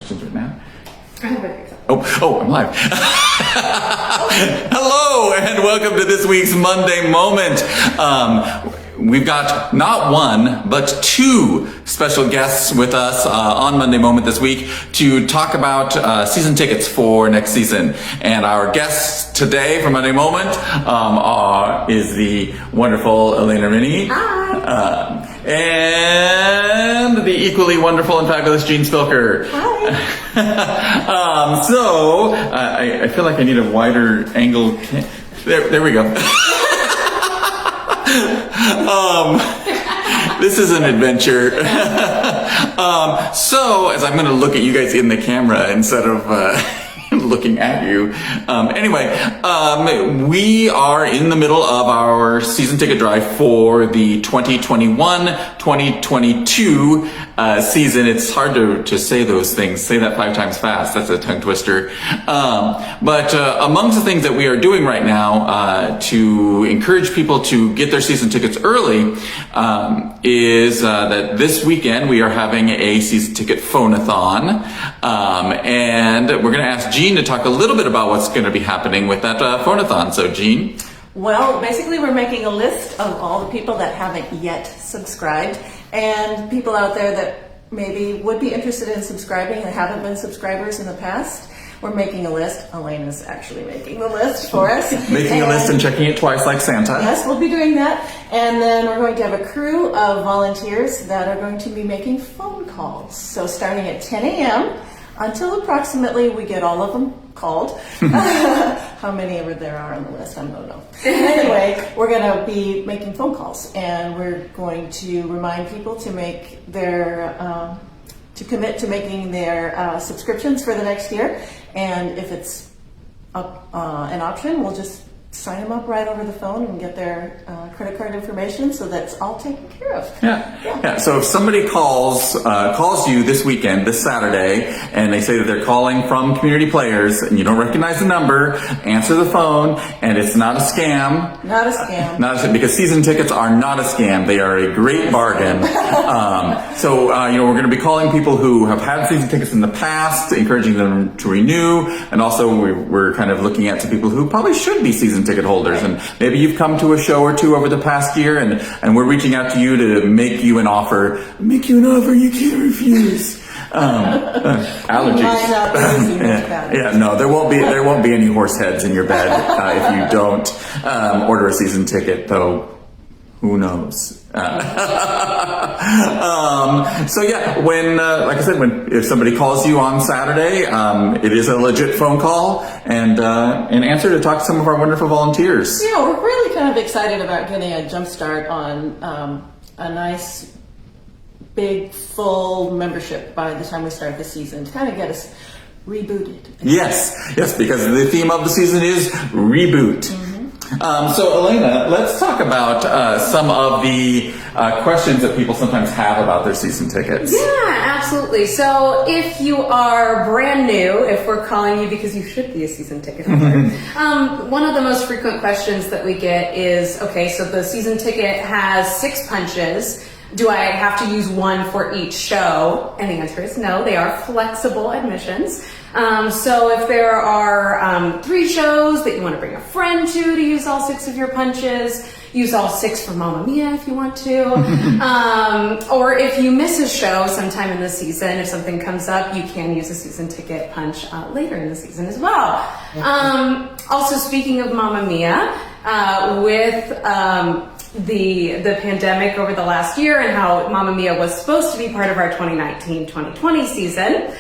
questions right now. I don't think so. Oh, I'm live. Hello, and welcome to this week's Monday Moment. We've got not one, but two special guests with us on Monday Moment this week to talk about season tickets for next season. And our guests today for Monday Moment is the wonderful Elena Rini. Hi. And the equally wonderful and fabulous Jean Spilker. Hi. I feel like I need a wider angle. There we go. This is an adventure. So as I'm going to look at you guys in the camera instead of looking at you. We are in the middle of our season ticket drive for the 2021-2022 season. It's hard to say those things. Say that 5 times fast. That's a tongue twister. But amongst the things that we are doing right now to encourage people to get their season tickets early is that this weekend we are having a season ticket phone-a-thon. And we're going to ask Jean to talk a little bit about what's going to be happening with that phone-a-thon. So, Jean? Well, basically we're making a list of all the people that haven't yet subscribed and people out there that maybe would be interested in subscribing and haven't been subscribers in the past. We're making a list. Elena's actually making the list for us. Making a list and checking it twice like Santa. Yes, we'll be doing that. And then we're going to have a crew of volunteers that are going to be making phone calls. So starting at 10 a.m. until approximately we get all of them called. How many ever there are on the list, I don't know. Anyway, we're going to be making phone calls, and we're going to remind people to make their to commit to making their subscriptions for the next year. And if it's an option, we'll just sign them up right over the phone and get their credit card information, so that's all taken care of. Yeah. So if somebody calls you this weekend, this Saturday, and they say that they're calling from Community Players, and you don't recognize the number, answer the phone, and it's not a scam. Not a scam. Because season tickets are not a scam. They are a great bargain. We're going to be calling people who have had season tickets in the past, encouraging them to renew, and also we're kind of looking at some people who probably should be season ticket holders, and maybe you've come to a show or two over the past year, and we're reaching out to you to make you an offer you can't refuse. Allergies. No, there won't be any horse heads in your bed if you don't order a season ticket, though. Who knows? If somebody calls you on Saturday, it is a legit phone call and answer to talk to some of our wonderful volunteers. Yeah, we're really kind of excited about getting a jump start on a nice, big, full membership by the time we start the season to kind of get us rebooted. Yes, because the theme of the season is reboot. Mm-hmm. So Elena, let's talk about some of the questions that people sometimes have about their season tickets. Yeah, absolutely. So if you are brand new, if we're calling you because you should be a season ticket holder, one of the most frequent questions that we get is, okay, so the season ticket has 6 punches. Do I have to use one for each show? And the answer is no, they are flexible admissions. So if there are 3 shows that you want to bring a friend to use all 6 of your punches, use all 6 for Mamma Mia if you want to. Or if you miss a show sometime in the season, if something comes up, you can use a season ticket punch later in the season as well. Also, speaking of Mamma Mia, with the pandemic over the last year and how Mamma Mia was supposed to be part of our 2019-2020 season,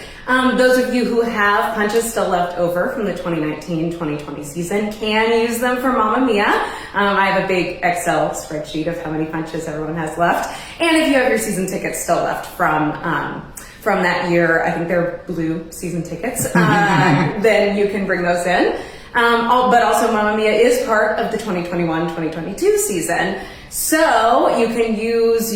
those of you who have punches still left over from the 2019-2020 season can use them for Mamma Mia. I have a big Excel spreadsheet of how many punches everyone has left. And if you have your season tickets still left from that year, I think they're blue season tickets, then you can bring those in. But also Mamma Mia is part of the 2021-2022 season. So you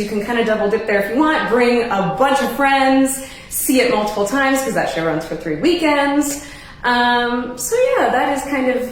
can kind of double dip there if you want, bring a bunch of friends, see it multiple times because that show runs for 3 weekends. That is kind of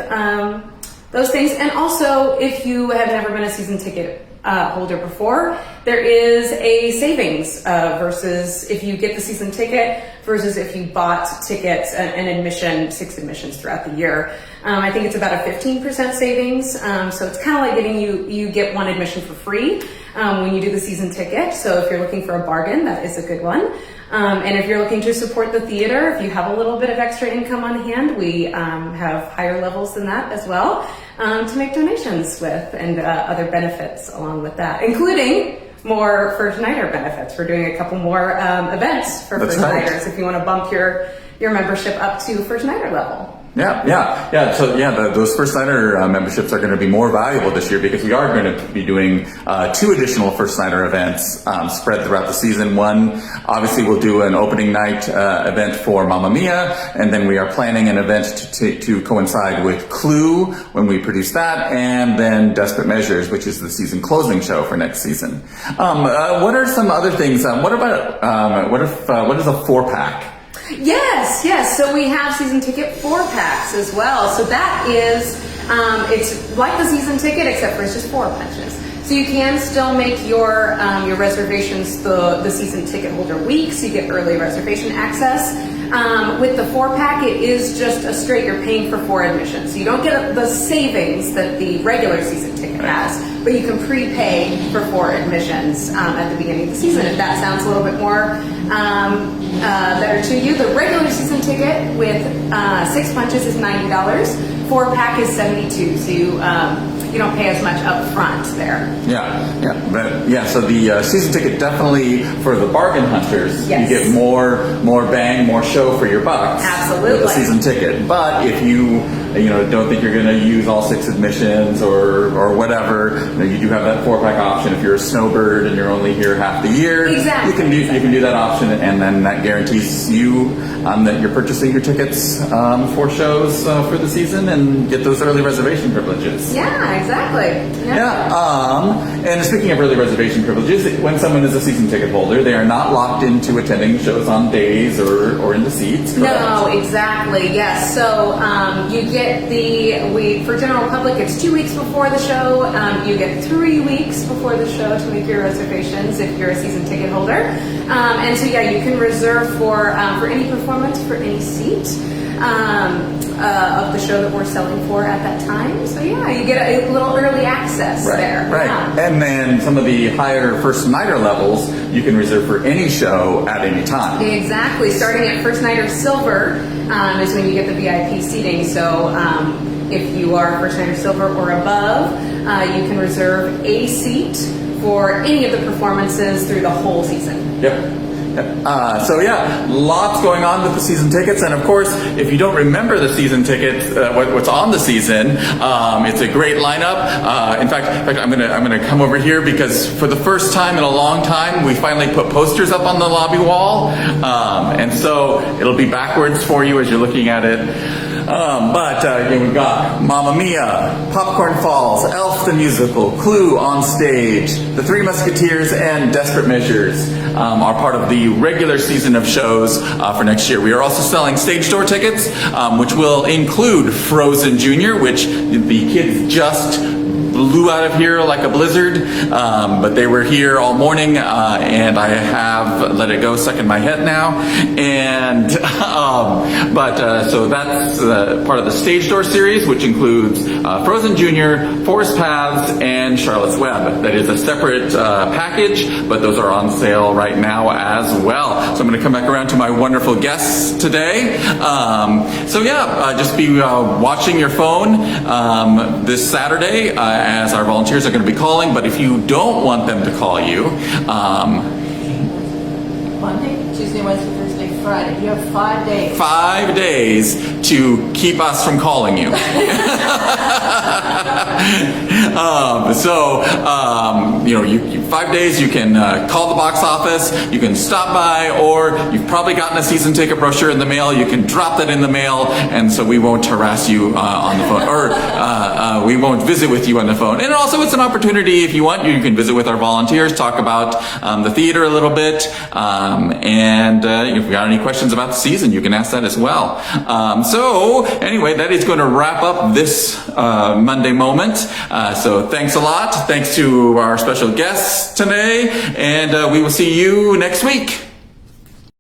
those things. And also, if you have never been a season ticket holder before, there is a savings versus if you get the season ticket versus if you bought tickets and admission, 6 admissions throughout the year. I think it's about a 15% savings. So it's kind of like getting you get 1 admission for free when you do the season ticket. So if you're looking for a bargain, that is a good one. And if you're looking to support the theater, if you have a little bit of extra income on hand, we have higher levels than that as well to make donations with, and other benefits along with that, including more first nighter benefits. We're doing a couple more events for That's first right. nighters if you want to bump your membership up to first nighter level. Yeah. So those first nighter memberships are going to be more valuable this year because we are going to be doing 2 additional first nighter events spread throughout the season. One, obviously, we'll do an opening night event for Mamma Mia, and then we are planning an event to coincide with Clue when we produce that, and then Desperate Measures, which is the season closing show for next season. What are some other things? What is a 4-pack? Yes. So we have season ticket 4-packs as well. So that is, it's like the season ticket except for it's just 4 punches. So you can still make your reservations the season ticket holder week, so you get early reservation access. With the 4-pack, it is just a straight, you're paying for 4 admissions. So you don't get the savings that the regular season ticket has, but you can prepay for 4 admissions at the beginning of the season. If that sounds a little bit more better to you, the regular season ticket with 6 punches is $90. 4-pack is $72. So you don't pay as much up front there. So the season ticket definitely for the bargain hunters. Yes. You get more bang, more show for your bucks. Absolutely. With the season ticket. But if you don't think you're going to use all 6 admissions or whatever, you do have that 4-pack option. If you're a snowbird and you're only here half the year, exactly. you can do that option, and then that guarantees you that you're purchasing your tickets for shows for the season and get those early reservation privileges. Yeah, exactly. And speaking of early reservation privileges, when someone is a season ticket holder, they are not locked into attending shows on days or into seats. Correct? No, exactly. Yes. So you get for general public, it's 2 weeks before the show. You get 3 weeks before the show to make your reservations if you're a season ticket holder. And so you can reserve for any performance, for any seat. Of the show that we're selling for at that time. So you get a little early access there. Right. Yeah. And then some of the higher first nighter levels, you can reserve for any show at any time. Exactly. Starting at first nighter silver is when you get the VIP seating. So if you are first nighter silver or above, you can reserve a seat for any of the performances through the whole season. Yep. Lots going on with the season tickets, and of course, if you don't remember the season tickets, what's on the season, it's a great lineup. In fact, I'm gonna come over here because for the first time in a long time, we finally put posters up on the lobby wall, and so it'll be backwards for you as you're looking at it. We've got Mamma Mia, Popcorn Falls, Elf the Musical, Clue on stage, The Three Musketeers, and Desperate Measures are part of the regular season of shows for next year. We are also selling stage door tickets, which will include Frozen Jr., which the kids just blew out of here like a blizzard, but they were here all morning, and I have let it go stuck in my head now. And so that's part of the Stage Door series, which includes Frozen Jr., Forest Paths, and Charlotte's Web. That is a separate package, but those are on sale right now as well. So I'm going to come back around to my wonderful guests today. Just be watching your phone this Saturday as our volunteers are going to be calling. But if you don't want them to call you, Monday, Tuesday, Wednesday, Thursday, Friday. You have 5 days. 5 days to keep us from calling you. 5 days, you can call the box office, you can stop by, or you've probably gotten a season ticket brochure in the mail. You can drop that in the mail, and so we won't harass you on the phone, or we won't visit with you on the phone. And also, it's an opportunity, if you want, you can visit with our volunteers, talk about the theater a little bit, and if you got any questions about the season, you can ask that as well. So anyway, that is going to wrap up this Monday moment. So thanks a lot. Thanks to our special guests today, and we will see you next week.